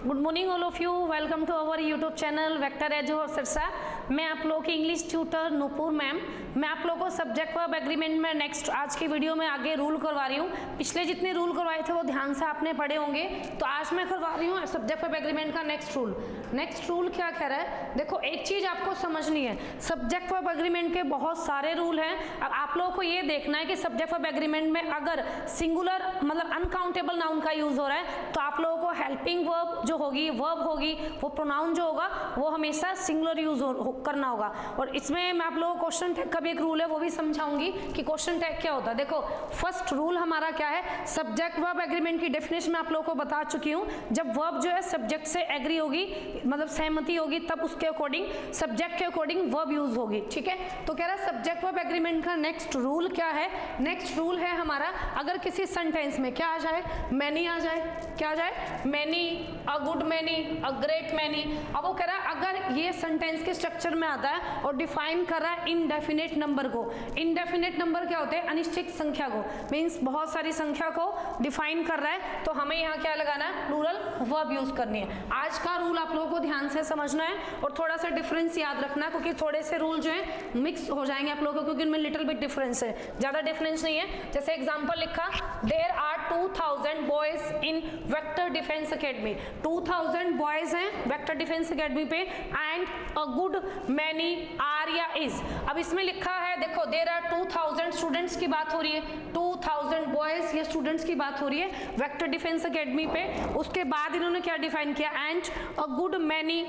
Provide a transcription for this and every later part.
Good morning all of you, welcome to our YouTube channel Vector Edu और सिरसा। मैं आप लोगों की इंग्लिश ट्यूटर नूपुर मैम। मैं आप लोगों को सब्जेक्ट वर्ब एग्रीमेंट में नेक्स्ट आज की वीडियो में आगे रूल करवा रही हूँ। पिछले जितने रूल करवाए थे वो ध्यान से आपने पढ़े होंगे, तो आज मैं करवा रही हूँ सब्जेक्ट वर्ब एग्रीमेंट का नेक्स्ट रूल। नेक्स्ट रूल क्या कह रहा है, देखो एक चीज आपको समझनी है, सब्जेक्ट वर्ब एग्रीमेंट के बहुत सारे रूल हैं। अब आप लोगों को ये देखना है कि सब्जेक्ट वर्ब एग्रीमेंट में अगर सिंगुलर मतलब अनकाउंटेबल नाउन का यूज हो रहा है तो आप लोगों को हेल्पिंग वर्ब जो होगी, वर्ब होगी, वो प्रोनाउन जो होगा वो हमेशा सिंगुलर यूज करना होगा। और इसमें मैं आप लोगों को क्वेश्चन टैग का भी एक रूल है वो भी समझाऊंगी कि क्वेश्चन टैग क्या होता है। देखो फर्स्ट रूल हमारा क्या है, सब्जेक्ट वर्ब एग्रीमेंट की डेफिनेशन मैं आप लोगों को बता चुकी हूँ। जब वर्ब जो है सब्जेक्ट से एग्री होगी, मतलब सहमति होगी, तब उसके अकॉर्डिंग सब्जेक्ट के अकॉर्डिंग वर्ब यूज होगी। ठीक है, तो कह रहा है सब्जेक्ट वर्ब एग्रीमेंट का नेक्स्ट रूल क्या है। नेक्स्ट रूल है हमारा, अगर किसी सेंटेंस में क्या आ जाए, मैनी आ जाए, क्या आ जाए, many, a good many, a great many. अब वो कह रहा है अगर ये सेंटेंस के स्ट्रक्चर में आता है और डिफाइन कर रहा है इनडेफिनेट नंबर को। इनडेफिनेट नंबर क्या होते हैं, अनिश्चित संख्या को, मीन्स बहुत सारी संख्या को डिफाइन कर रहा है, तो हमें यहाँ क्या लगाना है, प्लूरल वर्ब यूज करनी है। आज का रूल आप लोगों को ध्यान से समझना है और थोड़ा सा डिफरेंस याद रखना, क्योंकि थोड़े से रूल जो है मिक्स हो जाएंगे आप लोगों को, क्योंकि उनमें लिटिल बिट डिफरेंस है, ज्यादा डिफरेंस नहीं है। जैसे एग्जांपल लिखा, there are 2000 boys in Vector Defence Academy. 2000 boys हैं वेक्टर डिफेंस एकेडमी पे, and a good many are या इज। अब इसमें लिखा है, देखो देयर आर 2000 स्टूडेंट्स की बात हो रही है, 2000 बॉयज ये स्टूडेंट्स की बात हो रही है वेक्टर डिफेंस एकेडमी पे। उसके बाद इन्होंने क्या डिफाइन किया, and a good many,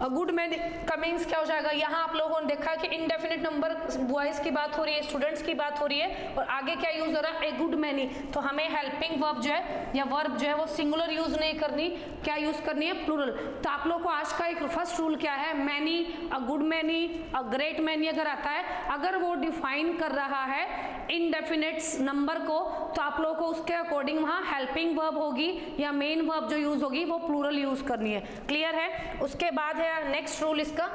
good many का मीन्स क्या हो जाएगा, यहाँ आप लोगों ने देखा कि इनडेफिनेट नंबर बॉयज की बात हो रही है, स्टूडेंट्स की बात हो रही है, और आगे क्या यूज हो रहा है, ए गुड मैनी। तो हमें हेल्पिंग वर्ब जो है या वर्ब जो है वो सिंगुलर यूज नहीं करनी, क्या यूज करनी है, प्लूरल। तो आप लोगों को आज का एक फर्स्ट रूल क्या है, many, a good many, a great many अगर आता है, अगर वो डिफाइन कर रहा है इनडेफिनेट नंबर को, तो आप लोगों को उसके अकॉर्डिंग वहाँ हेल्पिंग वर्ब होगी या मेन वर्ब जो यूज होगी वो प्लूरल यूज करनी है। क्लियर है। उसके बाद है नेक्स्ट रूल, इसका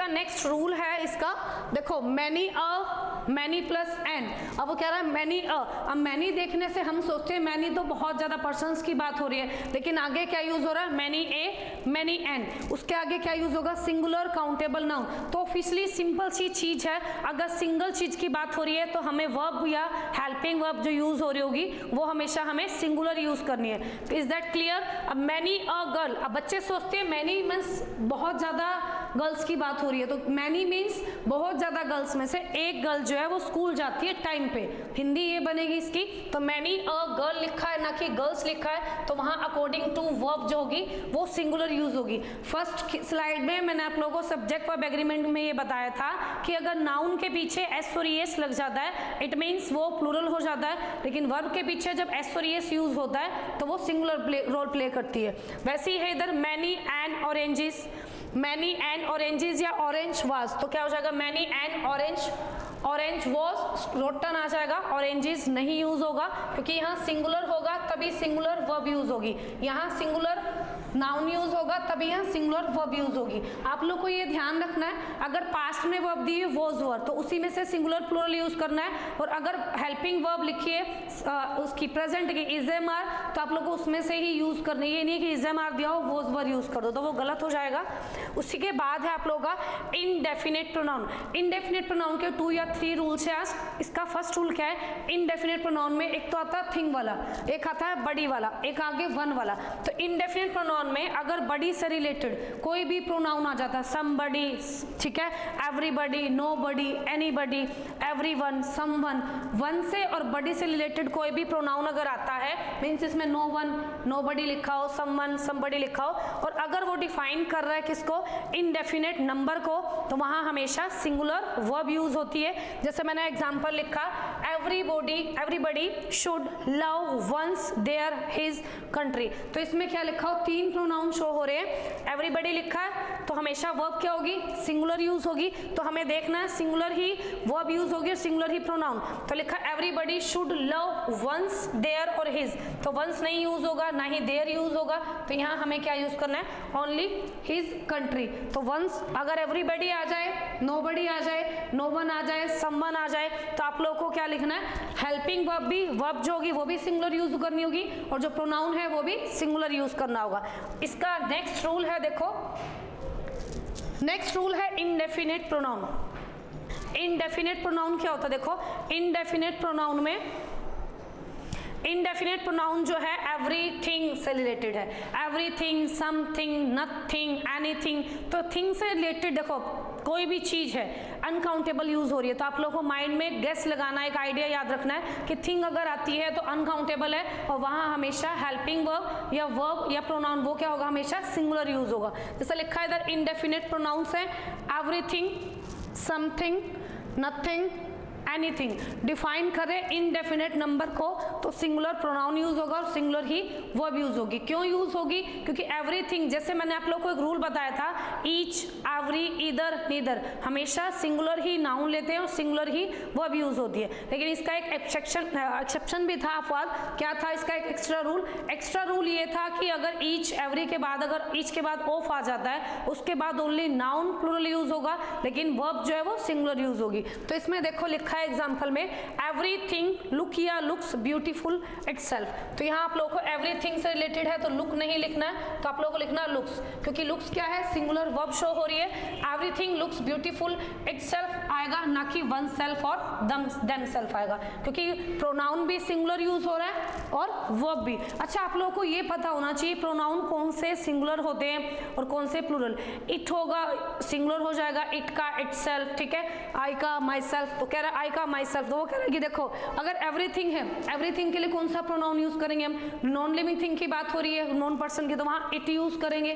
नेक्स्ट रूल है इसका, देखो many a, many plus n. अब वो कह रहा है मैनी अ। अब मैनी देखने से हम सोचते हैं मैनी तो बहुत ज्यादा पर्सन्स की बात हो रही है, लेकिन आगे क्या यूज हो रहा है, मैनी ए, मैनी एन। उसके आगे क्या यूज होगा, सिंगुलर काउंटेबल नाउन। तो ऑफिशियली सिंपल सी चीज है, अगर सिंगल चीज की बात हो रही है तो हमें वर्ब या हेल्पिंग वर्ब जो यूज हो रही होगी वो हमेशा हमें सिंगुलर यूज करनी है। Is that clear. अब मैनी अ गर्ल, अब बच्चे सोचते हैं मैनी मीन्स बहुत ज्यादा गर्ल्स की बात हो रही है, तो मैनी मीन्स बहुत ज्यादा गर्ल्स में से एक गर्ल जो है वो स्कूल जाती है टाइम पे, हिंदी ये बनेगी इसकी। तो मैनी अ गर्ल लिखा है ना कि गर्ल्स लिखा है, तो वहां अकॉर्डिंग टू वर्ब जो होगी वो सिंगुलर यूज होगी। फर्स्ट स्लाइड में मैंने आप लोगों को सब्जेक्ट वर्ब एग्रीमेंट में ये बताया था कि अगर नाउन के पीछे एस और एस लग जाता है इट मीन्स वो प्लूरल हो जाता है, लेकिन वर्ब के पीछे जब एस और एस यूज होता है तो वो सिंगुलर रोल प्ले करती है। वैसे ही है इधर, many and oranges, many and oranges या ऑरेंज वाज, तो क्या हो जाएगा, many and orange, orange was rotten आ जाएगा, ऑरेंजेस नहीं यूज होगा, क्योंकि यहाँ सिंगुलर होगा तभी सिंगुलर वर्ब यूज होगी, यहाँ सिंगुलर नाउन यूज होगा तभी यहाँ सिंगुलर वर्ब यूज होगी। आप लोग को ये ध्यान रखना है, अगर पास्ट में वर्ब दी है वॉज वर, तो उसी में से सिंगुलर प्लूरल यूज करना है, और अगर हेल्पिंग वर्ब लिखी है उसकी प्रेजेंट की इज एम आर, तो आप लोग को उसमें से ही यूज करनी है, ये नहीं कि इज एम आर दिया हो वॉज वर यूज कर दो, तो वो गलत हो जाएगा। उसी के बाद है आप लोगों का इनडेफिनेट प्रोनाउन। इनडेफिनेट प्रोनाउन के 2 या 3 रूल्स है आज। इसका फर्स्ट रूल क्या है, इनडेफिनेट प्रोनाउन में एक तो आता है थिंग वाला, एक आता है बड़ी वाला, एक आगे वन वाला। तो इनडेफिनेट प्रोनाउन में अगर बड़ी से रिलेटेड कोई भी प्रोनाउन आ जाता है, समबडी, ठीक है, everybody, nobody, anybody, everyone, someone, one से और बडी से रिलेटेड कोई भी प्रोनाउन अगर आता है, मींस इसमें नो वन, नोबडी लिखा हो, समवन, समबडी लिखा हो, और अगर वो डिफाइन कर रहा है किसको, इनडेफिनेट नंबर को, तो वहां हमेशा सिंगुलर वर्ब यूज होती है। जैसे मैंने एग्जांपल लिखा, everybody should love one's their his country. तो इसमें क्या लिखा हो, 3 प्रोनाउन शो हो रहे हैं, एवरीबडी लिखा है, तो हमेशा वर्ब क्या होगी, सिंगुलर यूज होगी। तो हमें देखना है सिंगुलर ही वर्ब यूज होगी और सिंगुलर ही प्रोनाउन। तो लिखा everybody should love one's, their और हिज। तो वंस नहीं यूज होगा, ना ही देयर यूज होगा, तो यहाँ हमें क्या यूज करना है, ओनली हिज कंट्री। तो वंस अगर एवरीबडी आ जाए, नोबडी आ जाए, नो वन आ जाए, समवन आ जाए, तो आप लोगों को क्या लिखना है, हेल्पिंग वर्ब भी, वर्ब जो होगी वो भी सिंगुलर यूज करनी होगी और जो प्रोनाउन है वो भी सिंगुलर यूज करना होगा। इसका नेक्स्ट रूल है, देखो नेक्स्ट रूल है इनडेफिनेट प्रोनाउन। इनडेफिनेट प्रोनाउन क्या होता है, देखो इनडेफिनेट प्रोनाउन में, इनडेफिनेट प्रोनाउन जो है एवरीथिंग से रिलेटेड है, एवरीथिंग, समथिंग, नथिंग, एनीथिंग। तो थिंग से रिलेटेड देखो कोई भी चीज है अनकाउंटेबल यूज हो रही है, तो आप लोगों को माइंड में गेस लगाना है, एक आइडिया याद रखना है कि थिंग अगर आती है तो अनकाउंटेबल है और वहां हमेशा हेल्पिंग वर्ब या प्रोनाउन वो क्या होगा, हमेशा सिंगुलर यूज होगा। जैसा लिखा है इधर इनडेफिनेट प्रोनाउंस है everything, something, nothing, anything. Define करें इनडेफिनेट नंबर को तो सिंगुलर प्रोनाउन यूज होगा और सिंगुलर ही वर्ब यूज होगी। क्यों यूज होगी, क्योंकि एवरीथिंग, जैसे मैंने आप लोग को एक रूल बताया था, ईच, एवरी, ईदर, नीदर, हमेशा सिंगुलर ही नाउन लेते हैं और सिंगुलर ही वर्ब यूज होती है। लेकिन इसका एक एक्सेप्शन भी था अपवाद। क्या था इसका एक एक्स्ट्रा रूल? एक्स्ट्रा रूल ये था कि अगर ईच, एवरी के बाद, अगर ईच के बाद ऑफ आ जाता है, उसके बाद ओनली नाउन प्लूरल यूज होगा, लेकिन वर्ब जो है वो सिंगुलर यूज होगी। तो इसमें देखो लिखा है एग्जाम्पल में एवरीथिंग लुक या लुक्स ब्यूटीफुल इटसेल्फ। तो यहाँ आप लोगों को एवरीथिंग से रिलेटेड है तो लुक नहीं लिखना है, तो आप लोगों को लिखना है लुक्स, क्योंकि लुक्स क्या है, सिंगुलर वर्ब शो हो रही है। एवरीथिंग लुक्स ब्यूटीफुल इटसेल्फ आएगा, ना कि वन सेल्फ और देम सेल्फ आएगा, क्योंकि प्रोनाउन भी सिंगुलर यूज हो रहा है और वर्ब भी। अच्छा, आप लोगों को ये पता होना चाहिए प्रोनाउन कौन से सिंगुलर होते हैं और कौन से प्लूरल। इट होगा सिंगुलर हो जाएगा, इट का इटसेल्फ, ठीक है, आई का माई सेल्फ, तो कह रहा है आई का माई सेल्फ, तो वो कह रहा है कि देखो अगर एवरीथिंग है, एवरीथिंग के लिए कौन सा प्रोनाउन यूज करेंगे हम, नॉन लिविंग थिंग की बात हो रही है, नॉन पर्सन की, तो वहां इट यूज करेंगे।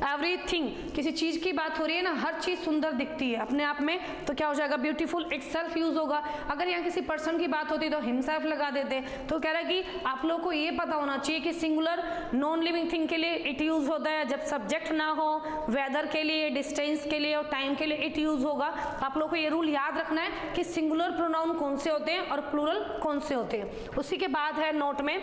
एवरीथिंग किसी चीज की बात हो रही है ना, हर चीज सुंदर दिखती है अपने आप में, तो क्या हो जाएगा, ब्यूटीफुल इटसेल्फ यूज होगा। अगर यहाँ किसी पर्सन की बात होती तो हिमसेल्फ लगा देते। तो कह रहा है कि आप लोगों को ये पता होना चाहिए कि सिंगुलर नॉन लिविंग थिंग के लिए इट यूज होता है जब सब्जेक्ट ना हो, वेदर के लिए, डिस्टेंस के लिए और टाइम के लिए इट यूज होगा। आप लोगों को ये रूल याद रखना है कि सिंगुलर प्रोनाउन कौन से होते हैं और प्लूरल कौन से होते हैं। उसी के बाद है नोट में,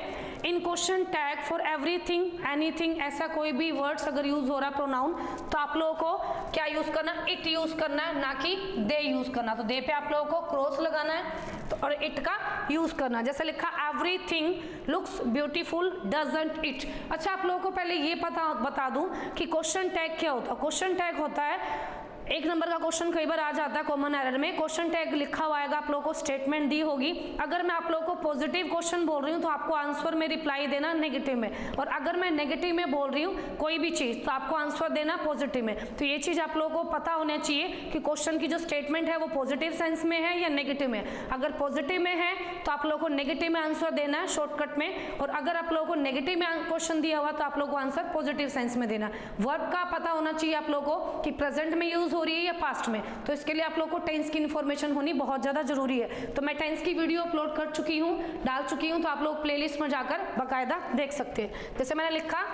in question tag for everything, anything, ऐसा कोई भी वर्ड्स अगर यूज हो रहा है प्रोनाउन, तो आप लोगों को क्या यूज करना, इट यूज करना है, ना कि दे यूज करना। तो दे पे आप लोगों को क्रॉस लगाना है तो और इट का यूज करना। जैसे लिखा everything looks beautiful doesn't it. अच्छा, आप लोगों को पहले ये बता दूं कि क्वेश्चन टैग क्या होता है। क्वेश्चन टैग होता है, एक नंबर का क्वेश्चन कई बार आ जाता है कॉमन एरर में, क्वेश्चन टैग लिखा हुआ आएगा, आप लोगों को स्टेटमेंट दी होगी। अगर मैं आप लोगों को पॉजिटिव क्वेश्चन बोल रही हूँ तो आपको आंसर में रिप्लाई देना नेगेटिव में, और अगर मैं नेगेटिव में बोल रही हूँ कोई भी चीज तो आपको आंसर देना पॉजिटिव में। तो ये चीज आप लोगों को पता होना चाहिए कि क्वेश्चन की जो स्टेटमेंट है वो पॉजिटिव सेंस में है या नेगेटिव में। अगर पॉजिटिव में है तो आप लोगों को नेगेटिव में आंसर देना है शॉर्टकट में, और अगर आप लोगों को नेगेटिव में क्वेश्चन दिया हुआ तो आप लोगों को आंसर पॉजिटिव सेंस में देना। वर्ब का पता होना चाहिए आप लोगों को कि प्रेजेंट में यूज हो रही है या पास्ट में, तो इसके लिए आप लोगों को टेंस की इन्फॉर्मेशन होनी बहुत ज्यादा जरूरी है। तो मैं टेंस की वीडियो अपलोड कर चुकी हूँ, डाल चुकी हूँ, तो आप लोग प्लेलिस्ट में जाकर बाकायदा देख सकते हैं। जैसे मैंने लिखा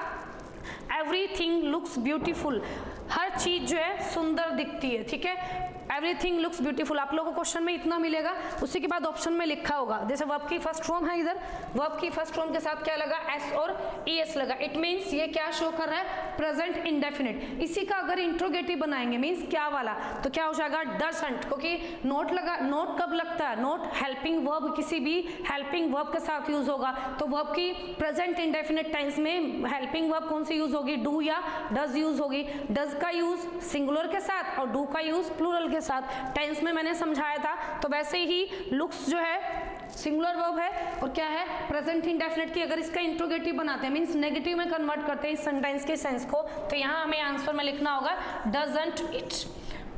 एवरीथिंग लुक्स ब्यूटीफुल, हर चीज जो है सुंदर दिखती है, ठीक है, एवरीथिंग लुक्स ब्यूटीफुल। आप लोगों को क्वेश्चन में इतना मिलेगा, उसी के बाद ऑप्शन में लिखा होगा, जैसे वर्ब की फर्स्ट फॉर्म है, इधर वर्ब की फर्स्ट फॉर्म के साथ क्या लगा, एस और ईएस लगा। इट मींस ये क्या शो कर रहा है, प्रेजेंट इंडेफिनिट। इसी का अगर इंट्रोगेटिव बनाएंगे मींस क्या वाला, तो क्या हो जाएगा, डजंट, क्योंकि नोट लगा, नोट कब लगता है, नोट हेल्पिंग वर्ब, किसी भी हेल्पिंग वर्ब के साथ यूज होगा। तो वर्ब की प्रेजेंट इंडेफिनिट टेंस में हेल्पिंग वर्ब कौन सी यूज होगी, डू या डज यूज होगी। डज का यूज सिंगुलर के साथ और डू का यूज प्लूरल के साथ टेंस में मैंने समझाया था। तो वैसे ही लुक्स जो है सिंगुलर वर्ब है और क्या है, प्रेजेंट इंडेफिनिट की अगर इसका इंट्रोगेटिव बनाते हैं मींस नेगेटिव में कन्वर्ट करते हैं इस सेंटेंस के सेंस को, तो यहाँ हमें आंसर में लिखना होगा डजंट इट।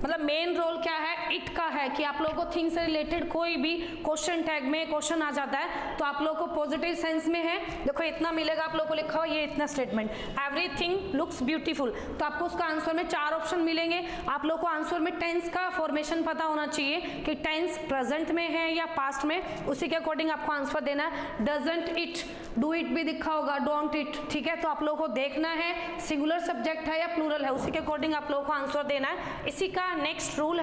मतलब मेन रोल क्या है, इट का है कि आप लोगों को थिंग से रिलेटेड कोई भी क्वेश्चन टैग में क्वेश्चन आ जाता है तो आप लोगों को पॉजिटिव सेंस में है, देखो इतना मिलेगा आप लोगों को लिखा हो ये इतना स्टेटमेंट, एवरीथिंग लुक्स ब्यूटीफुल, तो आपको उसका आंसर में 4 ऑप्शन मिलेंगे। आप लोगों को आंसर में टेंस का फॉर्मेशन पता होना चाहिए कि टेंस प्रेजेंट में है या पास्ट में, उसी के अकॉर्डिंग आपको आंसर देना है। डजंट इट, डू इट भी दिखा होगा, डोंट इट, ठीक है, तो आप लोगों को देखना है सिंगुलर सब्जेक्ट है या प्लूरल है, उसी के अकॉर्डिंग आप लोगों को आंसर देना है। इसी का नेक्स्ट रूल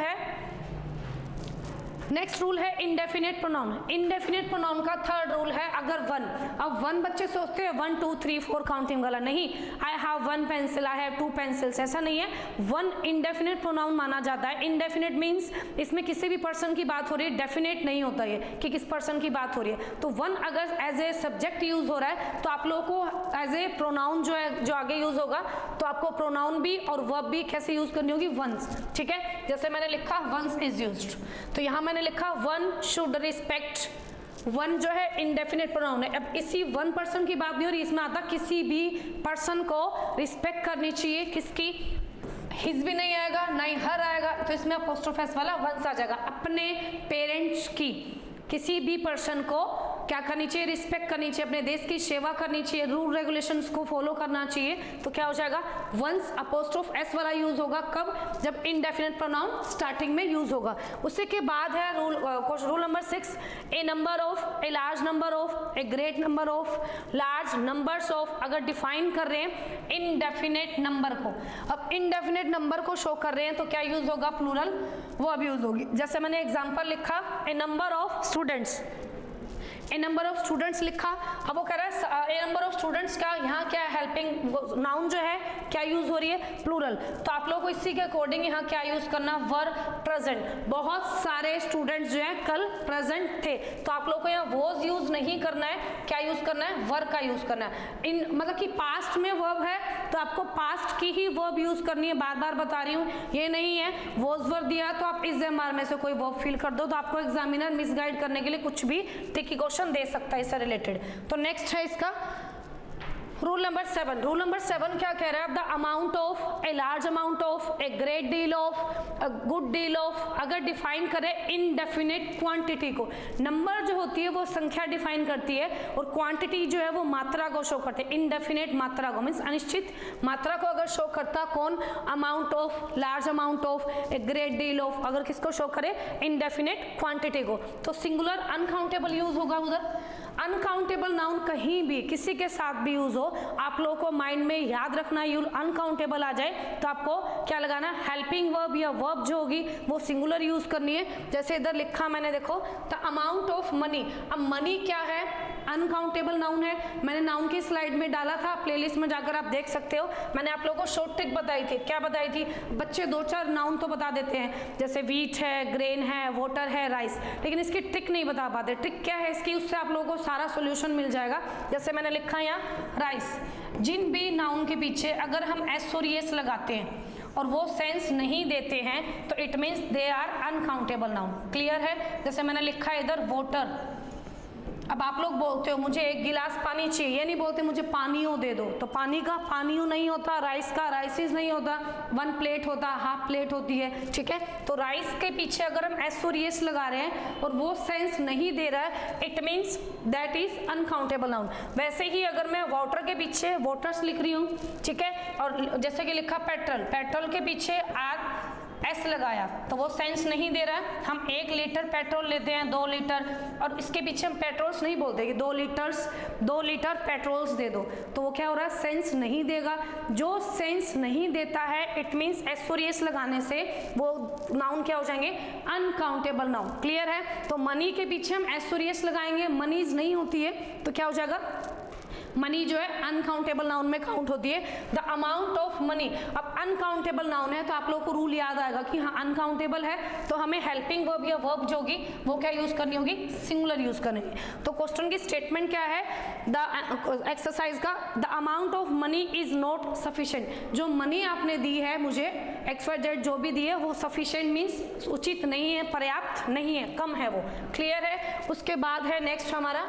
है इंडेफिनेट प्रोनाउन। इंडेफिनेट प्रोनाउन का थर्ड रूल है अगर वन, अब वन बच्चे सोचते हैं 1 2 3 4 काउंटिंग वाला, नहीं, I have 1 pencil, I have 2 pencils, ऐसा नहीं है। वन इंडेफिनेट प्रोनाउन माना जाता है। इंडेफिनेट मीन्स इसमें किसी भी पर्सन की बात हो रही है, डेफिनेट नहीं होता ये कि किस पर्सन की बात हो रही है। तो वन अगर एज ए सब्जेक्ट यूज हो रहा है तो आप लोगों को एज ए प्रोनाउन जो है जो आगे यूज होगा तो आपको प्रोनाउन भी और वर्ब भी कैसे यूज करनी होगी, वंस, ठीक है। जैसे मैंने लिखा वंस इज यूज्ड, तो यहाँ मैंने लिखा वन शुड रिस्पेक्ट, वन जो है इंडेफिनेट प्रोनाउन है। अब इसी वन पर्सन की बात नहीं हो रही, इसमें आता किसी भी पर्सन को रिस्पेक्ट करनी चाहिए, किसकी, हिज भी नहीं आएगा ना ही हर आएगा, तो इसमें अपोस्ट्रोफ एस वाला वंस आ जाएगा। अपने पेरेंट्स की, किसी भी पर्सन को क्या करनी चाहिए, रिस्पेक्ट करनी चाहिए, अपने देश की सेवा करनी चाहिए, रूल रेगुलेशंस को फॉलो करना चाहिए, तो क्या हो जाएगा वंस अपोस्ट्रोफ एस वाला यूज होगा, कब, जब इंडेफिनेट प्रोनाउन स्टार्टिंग में यूज होगा। उसी के बाद है rule number 6, A number of, a large number of, a great number of, large numbers of, अगर डिफाइन कर रहे हैं इनडेफिनेट नंबर को, अब इनडेफिनेट नंबर को शो कर रहे हैं तो क्या यूज होगा, प्लूरल, वो अब यूज होगी। जैसे मैंने एग्जांपल लिखा A number of students, A number of students लिखा, अब वो कह रहा है ए नंबर ऑफ स्टूडेंट्स का यहाँ क्या है, हेल्पिंग नाउन जो है क्या यूज हो रही है, प्लूरल, तो आप लोगों को इसी के अकॉर्डिंग यहाँ क्या यूज करना, वर प्रेजेंट, बहुत सारे स्टूडेंट्स जो है कल प्रेजेंट थे, तो आप लोगों को यहाँ वॉज यूज नहीं करना है, क्या यूज करना है, वर का यूज करना है। इन मतलब कि पास्ट में वर्ब है तो आपको पास्ट की ही वर्ब यूज करनी है, बार बार बता रही हूँ, ये नहीं है वॉज वर्ब दिया तो आप इस एमआर में से कोई वर्ब फिल कर दो, तो आपको एग्जामिनर मिसगाइड करने के लिए कुछ भी ट्रिकी क्वेश्चन दे सकता है इससे रिलेटेड। तो नेक्स्ट है इसका रूल नंबर 7। रूल नंबर 7 क्या कह रहा है, the amount of, a large amount of, a great deal of, a good deal of, अगर डिफाइन करें इनडेफिनेट क्वांटिटी को, नंबर जो होती है वो संख्या डिफाइन करती है और क्वांटिटी जो है वो मात्रा को शो करते हैं, इनडेफिनेट मात्रा को, मीन्स अनिश्चित मात्रा को अगर शो करता कौन, amount of, large amount of, a great deal of, अगर किसको शो करे, इनडेफिनेट क्वांटिटी को, तो सिंगुलर अनकाउंटेबल यूज होगा उधर। अनकाउंटेबल नाउन कहीं भी किसी के साथ भी यूज हो, आप लोगों को माइंड में याद रखना, यूल अनकाउंटेबल आ जाए तो आपको क्या लगाना, हेल्पिंग वर्ब या वर्ब जो होगी वो सिंगुलर यूज करनी है। जैसे इधर लिखा मैंने, देखो द अमाउंट ऑफ मनी, अब मनी क्या है, अनकाउंटेबल नाउन है, मैंने नाउन की स्लाइड में डाला था, प्लेलिस्ट में जाकर आप देख सकते हो, मैंने आप लोगों को शॉर्ट ट्रिक बताई थी, क्या बताई थी, बच्चे 2-4 नाउन तो बता देते हैं, जैसे वीट है, ग्रेन है, वाटर है, राइस, लेकिन इसकी ट्रिक नहीं बता पाते। ट्रिक क्या है इसकी, उससे आप लोगों को सारा सॉल्यूशन मिल जाएगा। जैसे मैंने लिखा यहाँ राइस, जिन भी नाउन के पीछे अगर हम एस और एस लगाते हैं और वो सेंस नहीं देते हैं तो it means they are uncountable noun. Clear है, जैसे मैंने लिखा है इधर वाटर, अब आप लोग बोलते हो मुझे 1 गिलास पानी चाहिए, ये नहीं बोलते मुझे पानियों दे दो, तो पानी का पानियों नहीं होता, राइस का राइसिस नहीं होता, 1 प्लेट होता, हाफ प्लेट होती है, ठीक है। तो राइस के पीछे अगर हम एस और एस लगा रहे हैं और वो सेंस नहीं दे रहा है, it means that is uncountable noun. वैसे ही अगर मैं वाटर के पीछे वाटर्स लिख रही हूँ, ठीक है, और जैसे कि लिखा पेट्रोल, पेट्रोल के पीछे आग एस लगाया तो वो सेंस नहीं दे रहा है, हम 1 लीटर पेट्रोल लेते हैं, 2 लीटर, और इसके पीछे हम पेट्रोल्स नहीं बोलते कि 2 लीटर पेट्रोल्स दे दो, तो वो क्या हो रहा है, सेंस नहीं देगा। जो सेंस नहीं देता है इट मीन्स एस और एस लगाने से वो नाउन क्या हो जाएंगे, अनकाउंटेबल नाउन। क्लियर है, तो मनी के पीछे हम एस और एस लगाएंगे, मनीज नहीं होती है तो क्या हो जाएगा, मनी जो है अनकाउंटेबल नाउन में काउंट होती है। द अमाउंट ऑफ मनी, अब अनकाउंटेबल नाउन है तो आप लोगों को रूल याद आएगा कि हाँ अनकाउंटेबल है तो हमें हेल्पिंग वर्ब या वर्ब जो होगी वो क्या यूज करनी होगी, सिंगुलर यूज करनी है। तो क्वेश्चन की स्टेटमेंट क्या है, द एक्सरसाइज का, the amount of money is not sufficient, जो मनी आपने दी है मुझे XYZ जो भी दी है वो सफिशिएंट मीन्स उचित नहीं है, पर्याप्त नहीं है, कम है वो। क्लियर है, उसके बाद है नेक्स्ट हमारा,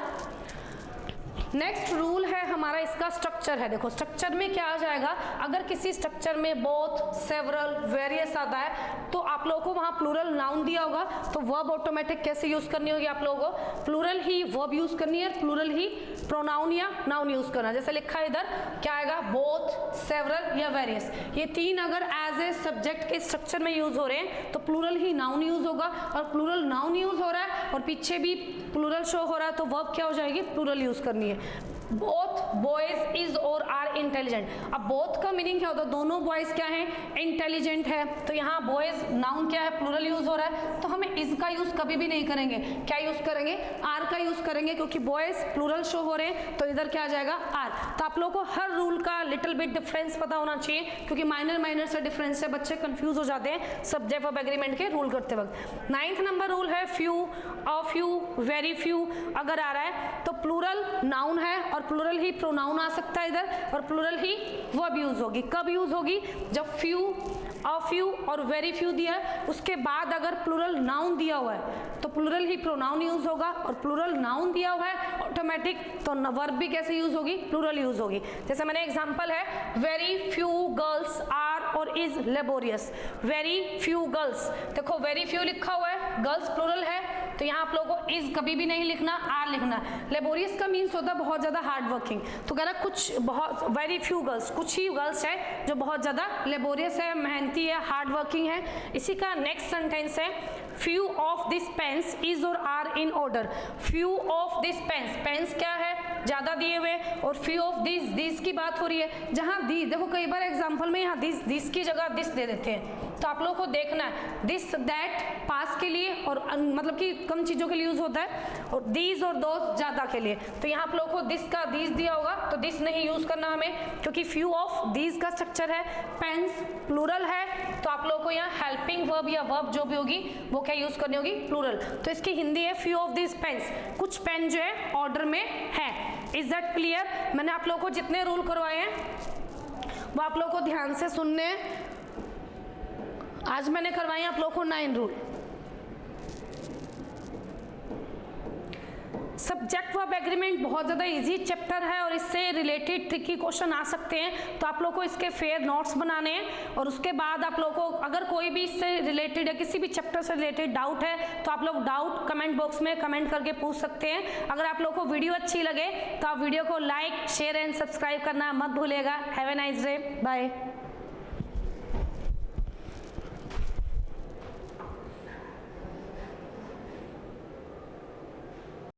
नेक्स्ट रूल है हमारा इसका स्ट्रक्चर है, देखो स्ट्रक्चर में क्या आ जाएगा, अगर किसी स्ट्रक्चर में बोथ, सेवरल, वेरियस आता है तो आप लोगों को वहां प्लूरल नाउन दिया होगा तो वर्ब ऑटोमेटिक कैसे यूज करनी होगी, आप लोगों को प्लूरल ही वर्ब यूज करनी है, प्लूरल ही प्रोनाउन या नाउन यूज करना। जैसे लिखा है इधर क्या आएगा, बोथ, सेवरल या वेरियस, ये तीन अगर एज ए सब्जेक्ट के स्ट्रक्चर में यूज हो रहे हैं तो प्लूरल ही नाउन यूज होगा, और प्लूरल नाउन यूज हो रहा है और पीछे भी प्लूरल शो हो रहा है तो वर्ब क्या हो जाएगी, प्लूरल यूज करनी है। बोथ बॉयज इज और आर इंटेलिजेंट, अब बोथ का मीनिंग क्या होता है, दोनों बॉयज क्या हैं, इंटेलिजेंट है, तो यहाँ बॉयज नाउन क्या है, प्लूरल यूज हो रहा है, तो हमें इज का यूज कभी भी नहीं करेंगे, क्या यूज करेंगे, आर का यूज करेंगे, क्योंकि बॉयज प्लूरल शो हो रहे हैं तो इधर क्या आ जाएगा, आर। तो आप लोगों को हर रूल का लिटिल बिट डिफरेंस पता होना चाहिए, क्योंकि माइनर से डिफरेंस से बच्चे कंफ्यूज हो जाते हैं सब्जेक्ट वर्ब एग्रीमेंट के रूल करते वक्त। 9th नंबर रूल है few, a few, very few अगर आ रहा है तो प्लूरल नाउन है और प्लूरल ही प्रोनाउन आ सकता है इधर, और प्लूरल ही वर्ब यूज होगी। कब यूज होगी, जब फ्यू, अ फ्यू और वेरी फ्यू दिया है उसके बाद अगर प्लूरल नाउन दिया हुआ है तो प्लूरल ही प्रोनाउन यूज होगा, और प्लूरल नाउन दिया हुआ है ऑटोमेटिक तो वर्ब भी कैसे यूज होगी, प्लूरल यूज होगी। जैसे मैंने एग्जांपल है, वेरी फ्यू गर्ल्स आर और is laborious, very few girls, देखो वेरी फ्यू लिखा हुआ है, गर्ल्स प्लूरल है तो यहाँ आप लोगों को इज कभी भी नहीं लिखना, आर लिखना। लेबोरियस का मीन्स होता है बहुत ज्यादा हार्ड वर्किंग, तो कह रहा कुछ बहुत, वेरी फ्यू गर्ल्स, कुछ ही गर्ल्स है जो बहुत ज्यादा लेबोरियस है, मेहनती है, हार्ड वर्किंग है। इसी का नेक्स्ट सेंटेंस है, few of this pens is और are in order, few of this pens, pens क्या है, ज्यादा दिए हुए, और फ्यू ऑफ दिस की बात हो रही है, जहां दी, देखो कई बार एग्जांपल में यहाँ दिस की जगह दिस दे देते हैं, तो आप लोगों को देखना है दिस दैट पास के लिए और मतलब कि कम चीजों के लिए यूज होता है, और दीज और दोस ज्यादा के लिए, तो यहाँ आप लोगों को दिस का दिस दिया होगा तो दिस नहीं यूज करना हमें, क्योंकि फ्यू ऑफ दीज का स्ट्रक्चर है, पेन्स प्लूरल है, तो आप लोगों को यहाँ हेल्पिंग वर्ब या वर्ब जो भी होगी वो क्या यूज करनी होगी, प्लूरल। तो इसकी हिंदी है फ्यू ऑफ दिस पेन्स, कुछ पेन जो है ऑर्डर में है। Is that clear? मैंने आप लोगों को जितने रूल करवाए हैं वो आप लोगों को ध्यान से सुनने हैं। आज मैंने करवाए आप लोगों को 9 रूल। सब्जेक्ट वर्ब एग्रीमेंट बहुत ज़्यादा इजी चैप्टर है और इससे रिलेटेड ट्रिकी क्वेश्चन आ सकते हैं, तो आप लोगों को इसके फेयर नोट्स बनाने हैं, और उसके बाद आप लोगों को अगर कोई भी इससे रिलेटेड या किसी भी चैप्टर से रिलेटेड डाउट है तो आप लोग डाउट कमेंट बॉक्स में कमेंट करके पूछ सकते हैं। अगर आप लोगों को वीडियो अच्छी लगे तो आप वीडियो को लाइक, शेयर एंड सब्सक्राइब करना मत भूलिएगा। Have a nice day, bye.